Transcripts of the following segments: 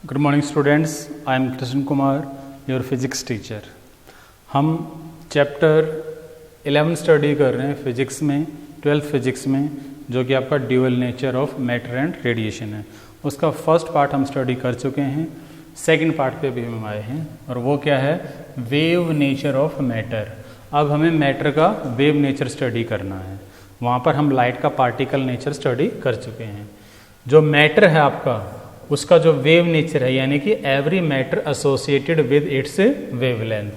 Good morning students, I am Krishna Kumar, your physics teacher. हम chapter 11 study कर रहे हैं फिजिक्स में, 12th फिजिक्स में, जो कि आपका dual nature of matter and radiation है। उसका फर्स्ट पार्ट हम स्टडी कर चुके हैं, सेकंड पार्ट पे भी हम आए हैं, और वो क्या है, वेव नेचर ऑफ मैटर। अब हमें मैटर का वेव नेचर स्टडी करना है। वहाँ पर हम लाइट का पार्टिकल नेचर स्टडी कर चुके हैं। जो मैटर है आपका, उसका जो वेव नेचर है, यानी कि every matter associated with its wavelength.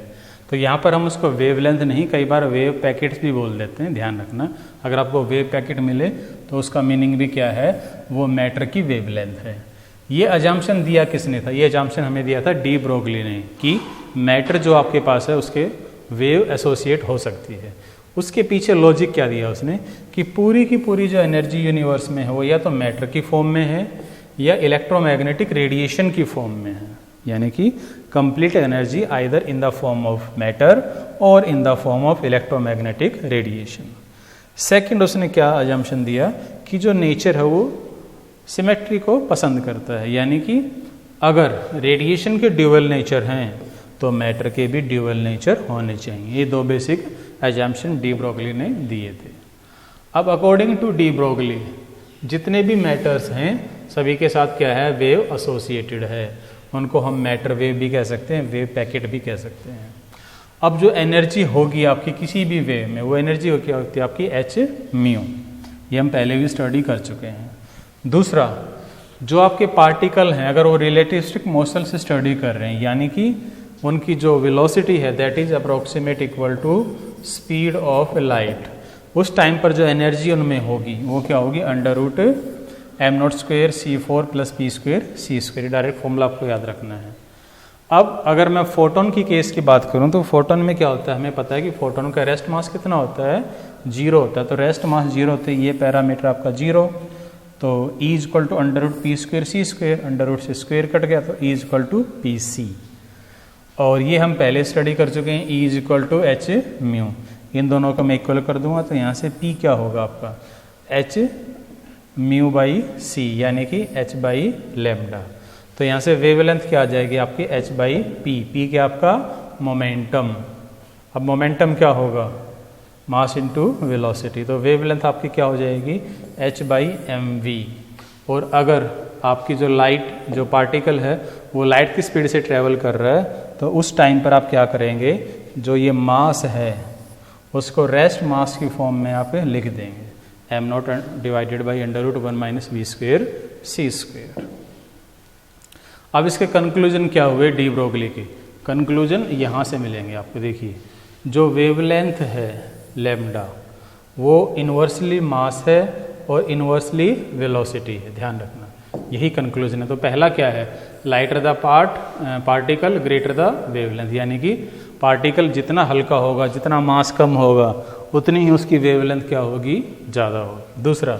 तो यहाँ पर हम उसको वेवलेंथ नहीं, कई बार वेव पैकेट्स भी बोल देते हैं, ध्यान रखना। अगर आपको वेव पैकेट मिले तो उसका मीनिंग भी क्या है, वो मैटर की वेवलेंथ है। ये अजम्पशन दिया किसने था? ये अजम्पशन हमें दिया था डी ब्रोगली ने, कि मैटर जो आपके पास है उसके वेव एसोसिएट हो सकती है। उसके पीछे लॉजिक क्या दिया उसने, कि पूरी की पूरी जो एनर्जी यूनिवर्स में है वो या तो मैटर की फॉर्म में है या इलेक्ट्रोमैग्नेटिक रेडिएशन की फॉर्म में है, यानी कि complete energy either in the form of matter और in the form of electromagnetic radiation. Second उसने क्या अजम्पशन दिया, कि जो नेचर है वो सिमेट्री को पसंद करता है, यानी कि अगर रेडिएशन के ड्यूअल नेचर हैं तो मैटर के भी ड्यूअल नेचर होने चाहिए। ये दो बेसिक अजम्पशन डी ब्रोगली ने दिए थे। अब अकॉर्डिंग टू डी ब्रोगली जितने भी मैटर्स हैं सभी के साथ क्या है, वेव एसोसिएटेड है। उनको हम मैटर वेव भी कह सकते हैं, वेव पैकेट भी कह सकते हैं। अब जो एनर्जी होगी आपकी किसी भी वेव में, वो एनर्जी क्या होती है आपकी एच म्यू। ये हम पहले भी स्टडी कर चुके हैं। दूसरा, जो आपके पार्टिकल हैं अगर वो रिलेटिविस्टिक मोशन से स्टडी कर रहे हैं, यानी कि उनकी जो वेलोसिटी है that is approximate equal to speed of light, उस टाइम पर जो एनर्जी उनमें होगी वो क्या होगी, under root M not square C4 plus P square C square. Direct formula आपको याद रखना है। अब अगर मैं फोटोन की केस की बात करूं तो फोटोन में क्या होता है, हमें पता है कि फोटोन का रेस्ट मास कितना होता है, 0 होता है। तो रेस्ट मास 0 होते ये पैरामीटर आपका 0, तो E equal to under root P square C square, under root से स्क्वेयर कट गया तो E equal to P C. और ये हम पहले स्टडी कर चुके हैं, E equal to H mu. इन दोनों को मैं इक्वल कर दूंगा तो यहाँ से P क्या होगा आपका, एच म्यू बाई सी, यानी कि h बाई लेमडा। तो यहाँ से वेवलेंथ क्या आ जाएगी आपकी, h बाई पी। पी क्या आपका मोमेंटम। अब मोमेंटम क्या होगा, मास इनटू वेलोसिटी। तो वेवलेंथ आपकी क्या हो जाएगी, h बाई एम वी। और अगर आपकी जो लाइट, जो पार्टिकल है वो लाइट की स्पीड से ट्रेवल कर रहा है तो उस टाइम पर आप क्या करेंगे, जो ये मास है उसको रेस्ट मास की फॉर्म में आप लिख देंगे, M not divided by under root 1 minus V square C square. अब इसके कंक्लूजन क्या हुए डी ब्रोगली के, कंक्लूजन यहाँ से मिलेंगे आपको। देखिए, जो वेवलेंथ है लेमडा वो इन्वर्सली मास है और इन्वर्सली वेलोसिटी है, ध्यान रखना, यही कंक्लूजन है। तो पहला क्या है, lighter the particle greater the wavelength, यानी कि पार्टिकल जितना हल्का होगा, जितना मास कम होगा, उतनी ही उसकी वेवलेंथ क्या होगी, ज़्यादा होगी। दूसरा,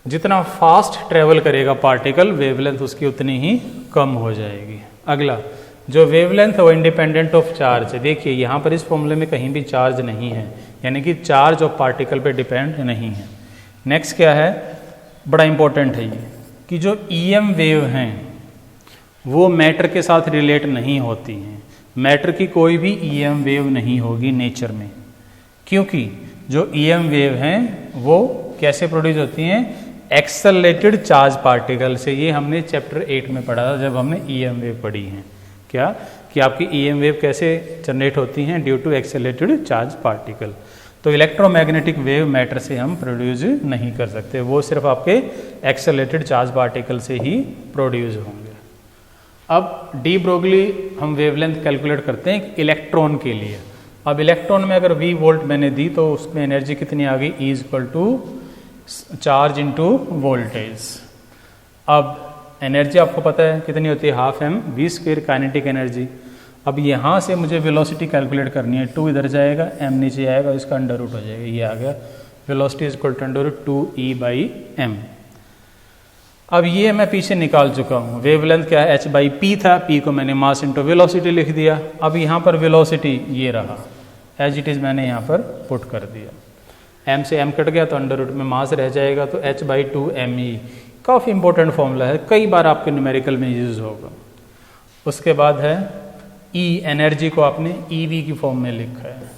जितना फास्ट ट्रेवल करेगा पार्टिकल, वेवलेंथ उसकी उतनी ही कम हो जाएगी। अगला, जो वेवलेंथ है वो इंडिपेंडेंट ऑफ चार्ज है। देखिए यहाँ पर इस फॉर्मूले में कहीं भी चार्ज नहीं है, यानी कि चार्ज ऑफ पार्टिकल पे डिपेंड नहीं है। नेक्स्ट क्या है, बड़ा इंपॉर्टेंट है ये, कि जो EM वेव हैं वो मैटर के साथ रिलेट नहीं होती हैं। मैटर की कोई भी EM वेव नहीं होगी नेचर में, क्योंकि जो EM वेव हैं वो कैसे प्रोड्यूस होती हैं, एक्सेलरेटेड चार्ज पार्टिकल से। ये हमने चैप्टर 8 में पढ़ा था जब हमने EM वेव पढ़ी हैं। क्या, कि आपकी EM वेव कैसे जनरेट होती हैं, due to accelerated charge particle. तो इलेक्ट्रोमैग्नेटिक वेव मैटर से हम प्रोड्यूस नहीं कर सकते, वो सिर्फ आपके एक्सेलरेटेड चार्ज पार्टिकल से ही प्रोड्यूस होंगे। अब डी ब्रोगली हम वेवलेंथ कैलकुलेट करते हैं इलेक्ट्रॉन के लिए। अब इलेक्ट्रॉन में अगर V वोल्ट मैंने दी तो उसमें एनर्जी कितनी आ गई, E equal to charge into voltage. अब एनर्जी आपको पता है कितनी होती है, half M V square kinetic energy. अब यहाँ से मुझे वेलोसिटी कैलकुलेट करनी है, 2 इधर जाएगा, m नीचे आएगा, इसका अंडर रूट हो जाएगा, ये आ गया velocity is equal to under root 2E by M. अब ये मैं पीछे निकाल चुका हूँ, वेवलेंथ क्या है, h बाई पी था, p को मैंने मास इंटू वेलोसिटी लिख दिया। अब यहाँ पर वेलोसिटी ये रहा, एज इट इज़ मैंने यहाँ पर पुट कर दिया। m से m कट गया तो अंडर रूट में मास रह जाएगा, तो h बाई 2 m ई। काफ़ी इंपॉर्टेंट फॉर्मूला है, कई बार आपके न्यूमेरिकल में यूज होगा। उसके बाद है ई, एनर्जी को आपने ईवी की फॉर्म में लिखा है।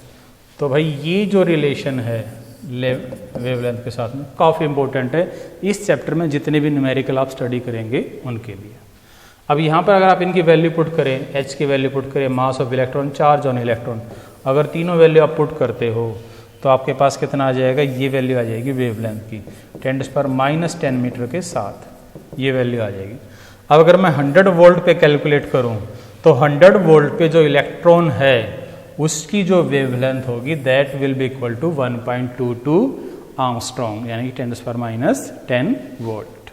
तो भाई ये जो रिलेशन है वेवलेंथ के साथ में काफ़ी इंपॉर्टेंट है इस चैप्टर में, जितने भी न्यूमेरिकल आप स्टडी करेंगे उनके लिए। अब यहाँ पर अगर आप इनकी वैल्यू पुट करें, एच की वैल्यू पुट करें, mass of electron, charge on electron, अगर तीनों वैल्यू आप पुट करते हो तो आपके पास कितना आ जाएगा, ये वैल्यू आ जाएगी वेवलेंथ की 10⁻⁻10 मीटर के साथ ये वैल्यू आ जाएगी। अब अगर मैं 100 वोल्ट पे कैलकुलेट करूँ तो 100 वोल्ट पे जो इलेक्ट्रॉन है उसकी जो वेवलेंथ होगी that will be equal to 1.22 Armstrong, यानी कि 10⁻10 वोल्ट।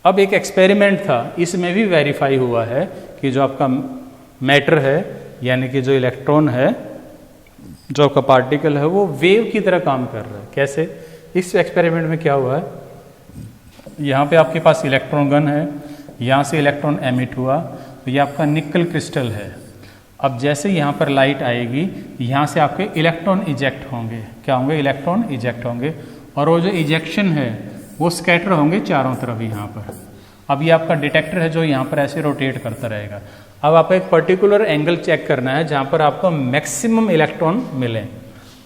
अब एक एक्सपेरिमेंट था, इसमें भी वेरीफाई हुआ है कि जो आपका मैटर है यानी कि जो इलेक्ट्रॉन है, जो आपका पार्टिकल है, वो वेव की तरह काम कर रहा है। कैसे? इस एक्सपेरिमेंट में क्या हुआ है, यहाँ पे आपके पास इलेक्ट्रॉन गन है, यहाँ से इलेक्ट्रॉन एमिट हुआ, तो ये आपका निकल क्रिस्टल है। अब जैसे यहाँ पर लाइट आएगी, यहाँ से आपके इलेक्ट्रॉन इजेक्ट होंगे। क्या होंगे? इलेक्ट्रॉन इजेक्ट होंगे, और वो जो इजेक्शन है वो स्कैटर होंगे चारों तरफ यहाँ पर। अब ये आपका डिटेक्टर है जो यहाँ पर ऐसे रोटेट करता रहेगा। अब आपको एक पर्टिकुलर एंगल चेक करना है जहाँ पर आपको मैक्सिमम इलेक्ट्रॉन मिले।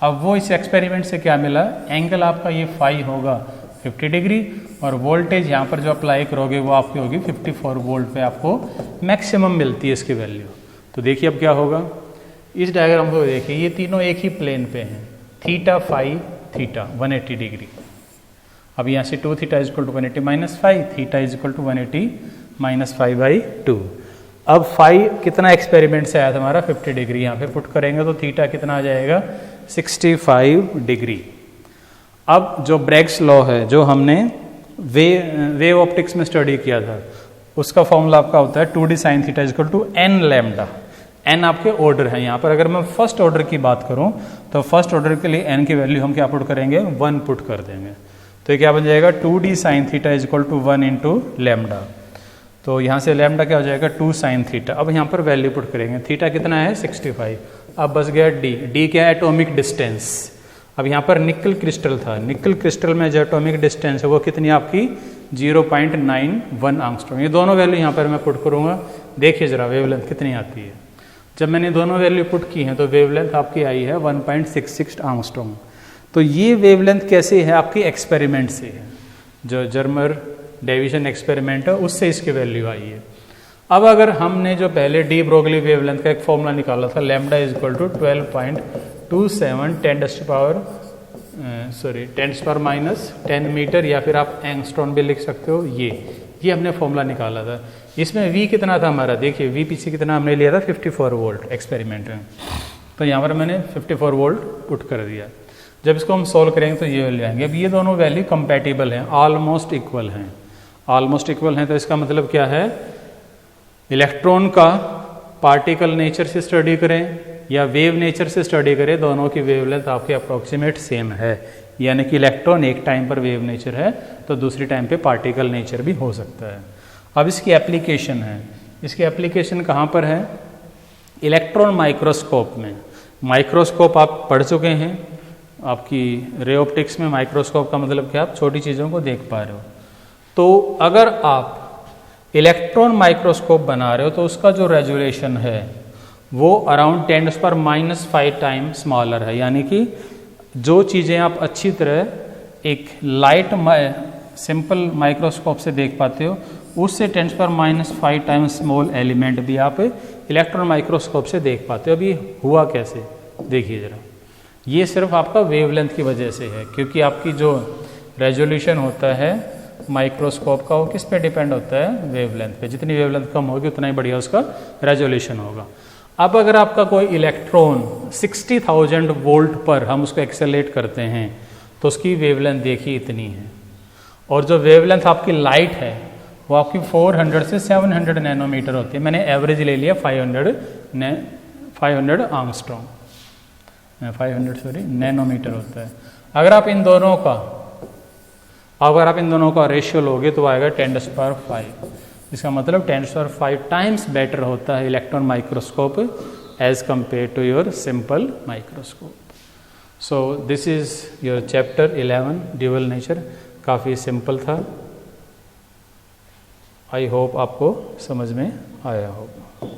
अब वो इस एक्सपेरिमेंट से क्या मिला, एंगल आपका ये फाई होगा 50 डिग्री, और वोल्टेज यहाँ पर जो अप्लाई करोगे वो आपकी होगी 54 वोल्ट पे आपको मैक्सिमम मिलती है इसकी वैल्यू। तो देखिए अब क्या होगा, इस डायग्राम को देखिए, ये तीनों एक ही प्लेन पे हैं, थीटा फाई थीटा 180 डिग्री। अब यहाँ से 2 theta is equal to 180 minus 5, theta is equal to 180 minus 5/2। अब फाई कितना एक्सपेरिमेंट से आया था हमारा 50 डिग्री, यहाँ पे पुट करेंगे तो थीटा कितना आ जाएगा 65 डिग्री। अब जो ब्रैग्स लॉ है जो हमने वेव ऑप्टिक्स में स्टडी किया था, उसका फॉर्मूला आपका होता है 2d sin theta is equal to n lambda. n आपके ऑर्डर है, यहाँ पर अगर मैं फर्स्ट ऑर्डर की बात करूँ तो फर्स्ट ऑर्डर के लिए n की वैल्यू हम क्या पुट करेंगे, 1 पुट कर देंगे। तो ये क्या बन जाएगा 2d sin theta is equal to 1 into lambda. तो यहाँ से लैम्डा क्या हो जाएगा 2 sin थीटा। अब यहाँ पर वैल्यू पुट करेंगे, थीटा कितना है 65। अब बस गया d क्या है एटॉमिक डिस्टेंस। अब यहाँ पर निकल क्रिस्टल था, निकल क्रिस्टल में जो एटॉमिक डिस्टेंस है वो कितनी आपकी 0.91 आंगस्ट्रॉम। ये दोनों वैल्यू यहाँ पर मैं पुट करूँगा, देखिए जरा वेवलेंथ कितनी आती है। जब मैंने दोनों वैल्यू पुट की हैं तो वेवलेंथ आपकी आई है 1.66 आंगस्ट्रॉम। तो ये वेवलेंथ कैसे है, आपकी एक्सपेरिमेंट से है, जो जर्मर डेविशन एक्सपेरिमेंट है उससे इसकी वैल्यू आई है। अब अगर हमने जो पहले डी ब्रोगली वेवलेंथ का एक फॉर्मूला निकाला था, lambda is equal to 12.27 10⁻⁻10 metre, या फिर आप एंगस्ट्रॉन भी लिख सकते हो। ये हमने फॉर्मूला निकाला था। इसमें v कितना था हमारा, देखिए v पीछे कितना हमने लिया था 54 वोल्ट एक्सपेरिमेंट में। तो यहाँ पर मैंने 54 वोल्ट पुट कर दिया। जब इसको हम सॉल्व करेंगे तो ये वैल्यू आएंगे। अब ये दोनों वैल्यू कंपैटिबल हैं, ऑलमोस्ट इक्वल हैं। ऑलमोस्ट इक्वल हैं तो इसका मतलब क्या है, इलेक्ट्रॉन का पार्टिकल नेचर से स्टडी करें या वेव नेचर से स्टडी करें, दोनों की वेवलेंथ आपकी अप्रोक्सीमेट सेम है। यानी कि इलेक्ट्रॉन एक टाइम पर वेव नेचर है तो दूसरी टाइम पे पार्टिकल नेचर भी हो सकता है। अब इसकी एप्लीकेशन है, इसकी एप्लीकेशन कहाँ पर है, इलेक्ट्रॉन माइक्रोस्कोप में। माइक्रोस्कोप आप पढ़ चुके हैं, आपकी रे ऑप्टिक्स में माइक्रोस्कोप का मतलब क्या, आप छोटी चीज़ों को देख पा रहे हो। तो अगर आप इलेक्ट्रॉन माइक्रोस्कोप बना रहे हो तो उसका जो रेजोल्यूशन है वो अराउंड 10⁻⁵ टाइम स्मॉलर है। यानी कि जो चीज़ें आप अच्छी तरह एक लाइट सिंपल माइक्रोस्कोप से देख पाते हो, उससे 10⁻⁵ टाइम स्मॉल एलिमेंट भी आप इलेक्ट्रॉन माइक्रोस्कोप से देख पाते हो। अभी हुआ कैसे, देखिए ज़रा। ये सिर्फ आपका वेवलेंथ की वजह से है, क्योंकि आपकी जो रेजोल्यूशन होता है माइक्रोस्कोप का वो किस पे डिपेंड होता है, वेवलेंथ पे। जितनी वेवलेंथ कम होगी उतना ही बढ़िया उसका रेजोल्यूशन होगा। अब अगर आपका कोई इलेक्ट्रॉन 60,000 वोल्ट पर हम उसको एक्सेलेरेट करते हैं तो उसकी वेवलेंथ देखिए इतनी है, और जो वेवलेंथ आपकी लाइट है वो आपकी 400 से 700 नैनोमीटर होती है। मैंने एवरेज ले लिया 500 आर्मस्ट्रॉन्ग, 500 नैनोमीटर होता है। अगर आप इन दोनों का रेशियो लोगे तो आएगा 10⁵। इसका मतलब 10⁵ टाइम्स बेटर होता है electron microscope as compared to your simple microscope. So this is your chapter 11 dual nature. काफ़ी सिंपल था। आई होप आपको समझ में आया होगा।